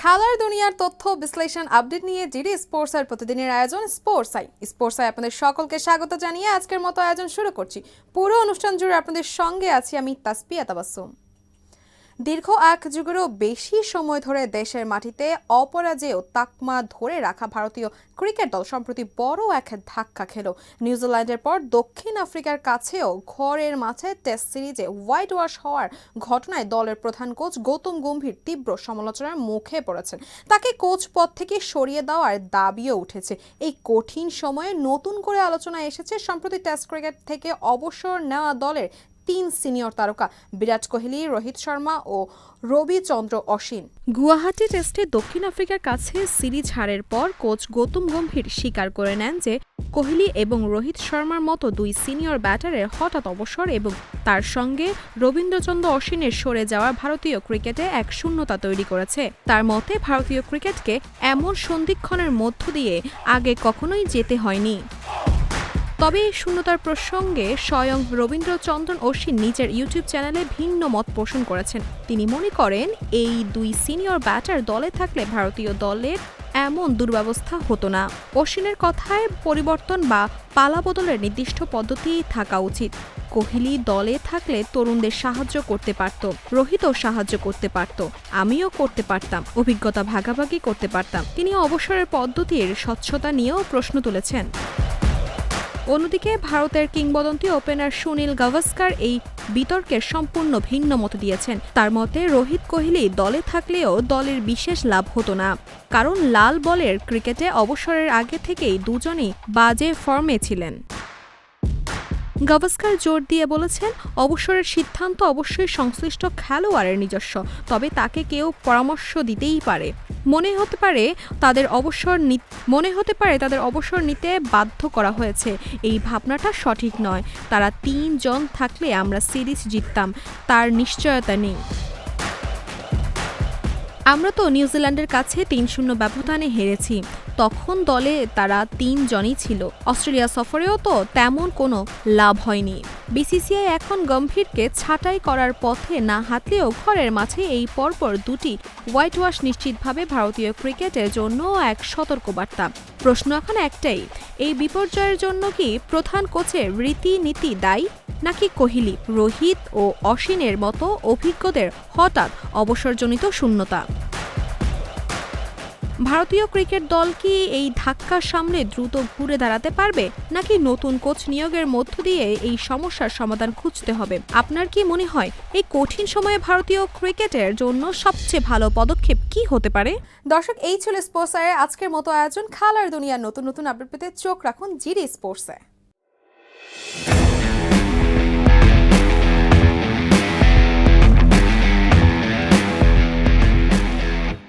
খেলার দুনিয়ার তথ্য বিশ্লেষণ আপডেট নিয়ে জিডি স্পোর্টস এর প্রতিদিনের আয়োজন স্পোর্টস আই আপনাদের সকলকে স্বাগত জানিয়ে আজকের মতো আয়োজন শুরু করছি। পুরো অনুষ্ঠান জুড়ে আপনাদের সঙ্গে আছি আমি তাসপিয়া তাবাসসুম। দীর্ঘ এক যুগেরও বেশি সময় ধরে দেশের মাটিতে অপরাজেয় তাকমা ধরে রাখা ভারতীয় ক্রিকেট দল সম্প্রতি বড় এক ধাক্কা খেল। নিউজিল্যান্ডের পর দক্ষিণ আফ্রিকার কাছেও ঘরের মাঠে টেস্ট সিরিজে হোয়াইট ওয়াশ হওয়ার ঘটনায় দলের প্রধান কোচ গৌতম গম্ভীর তীব্র সমালোচনার মুখে পড়েছেন। তাকে কোচ পদ থেকে সরিয়ে দেওয়ার দাবিও উঠেছে। এই কঠিন সময়ে নতুন করে আলোচনায় এসেছে সম্প্রতি টেস্ট ক্রিকেট থেকে অবসর নেওয়া দলের 3 সিনিয়র তারকা বিরাট কোহলি, রোহিত শর্মা ও রবিচন্দ্র অশ্বিন। গুয়াহাটি টেস্টে দক্ষিণ আফ্রিকার কাছে সিরিজ হারের পর কোচ গৌতম গম্ভীর স্বীকার করে নেন যে কোহলি এবং রোহিত শর্মার মতো 2 সিনিয়র ব্যাটারের হঠাৎ অবসর এবং তার সঙ্গে রবীন্দ্রচন্দ্র অশ্বিনের সরে যাওয়া ভারতীয় ক্রিকেটে এক শূন্যতা তৈরি করেছে। তার মতে ভারতীয় ক্রিকেটকে এমন সন্ধিক্ষণের মধ্য দিয়ে আগে কখনোই যেতে হয়নি। তবে এই শূন্যতার প্রসঙ্গে স্বয়ং রবীন্দ্রচন্দ্রন অশ্বিন নিজের ইউটিউব চ্যানেলে ভিন্ন মত পোষণ করেছেন। তিনি মনে করেন এই 2 সিনিয়র ব্যাটার দলে থাকলে ভারতীয় দলের এমন দুর্ব্যবস্থা হতো না। অশ্বিনের কথায় পরিবর্তন বা পালা বদলের নির্দিষ্ট পদ্ধতি থাকা উচিত। কোহলি দলে থাকলে তরুণদের সাহায্য করতে পারত, রোহিতও সাহায্য করতে পারত, আমিও করতে পারতাম, অভিজ্ঞতা ভাগাভাগি করতে পারতাম। তিনি অবসরের পদ্ধতির স্বচ্ছতা নিয়েও প্রশ্ন তুলেছেন। অন্যদিকে ভারতের কিংবদন্তি ওপেনার সুনীল গাভাস্কার এই বিতর্কের সম্পূর্ণ ভিন্ন মত দিয়েছেন। তার মতে রোহিত কোহলি দলে থাকলেও দলের বিশেষ লাভ হতো না, কারণ লাল বলের ক্রিকেটে অবসরের আগে থেকেই দুজনেই বাজে ফর্মে ছিলেন। গাভাস্কার জোর দিয়ে বলেছেন, অবসরের সিদ্ধান্ত অবশ্যই সংশ্লিষ্ট খেলোয়াড়ের নিজস্ব, তবে তাকে কেউ পরামর্শ দিতেই পারে। মনে হতে পারে তাদের অবসর নিতে বাধ্য করা হয়েছে। এই ভাবনাটা সঠিক নয়। তারা 3 জন থাকলে আমরা সিরিজ জিততাম, তার নিশ্চয়তা নেই। আমরা তো নিউজিল্যান্ডের কাছে 3-0 ব্যবধানে হেরেছি, তখন দলে তারা 3 জনই ছিল। অস্ট্রেলিয়া সফরেও তো তেমন কোনো লাভ হয়নি। বিসিসিআই এখন গম্ভীরকে ছাঁটাই করার পথে না হাঁটলেও ঘরের মাঠে এই পরপর 2টি হোয়াইট ওয়াশ নিশ্চিতভাবে ভারতীয় ক্রিকেটের জন্য এক সতর্কবার্তা। প্রশ্ন এখন একটাই, এই বিপর্যয়ের জন্য কি প্রধান কোচের রীতিনীতি দায়ী, নাকি কোহলি, রোহিত ও অশ্বিনের মতো অভিজ্ঞদের হঠাৎ অবসরজনিত শূন্যতা? ভারতীয় ক্রিকেট দল কি এই ধাক্কা সামলে দ্রুত ঘুরে দাঁড়াতে পারবে, নাকি নতুন কোচ নিয়োগের মধ্য দিয়ে এই সমস্যার সমাধান খুঁজতে হবে? আপনার কি মনে হয় এই কঠিন সময়ে ভারতীয় ক্রিকেটের জন্য সবচেয়ে ভালো পদক্ষেপ কি হতে পারে? দর্শক, এই ছিল স্পোর্টস এর আজকের মতো আয়োজন। খেলার দুনিয়ার নতুন আপডেট পেতে চোখ রাখুন জিডি স্পোর্টসে।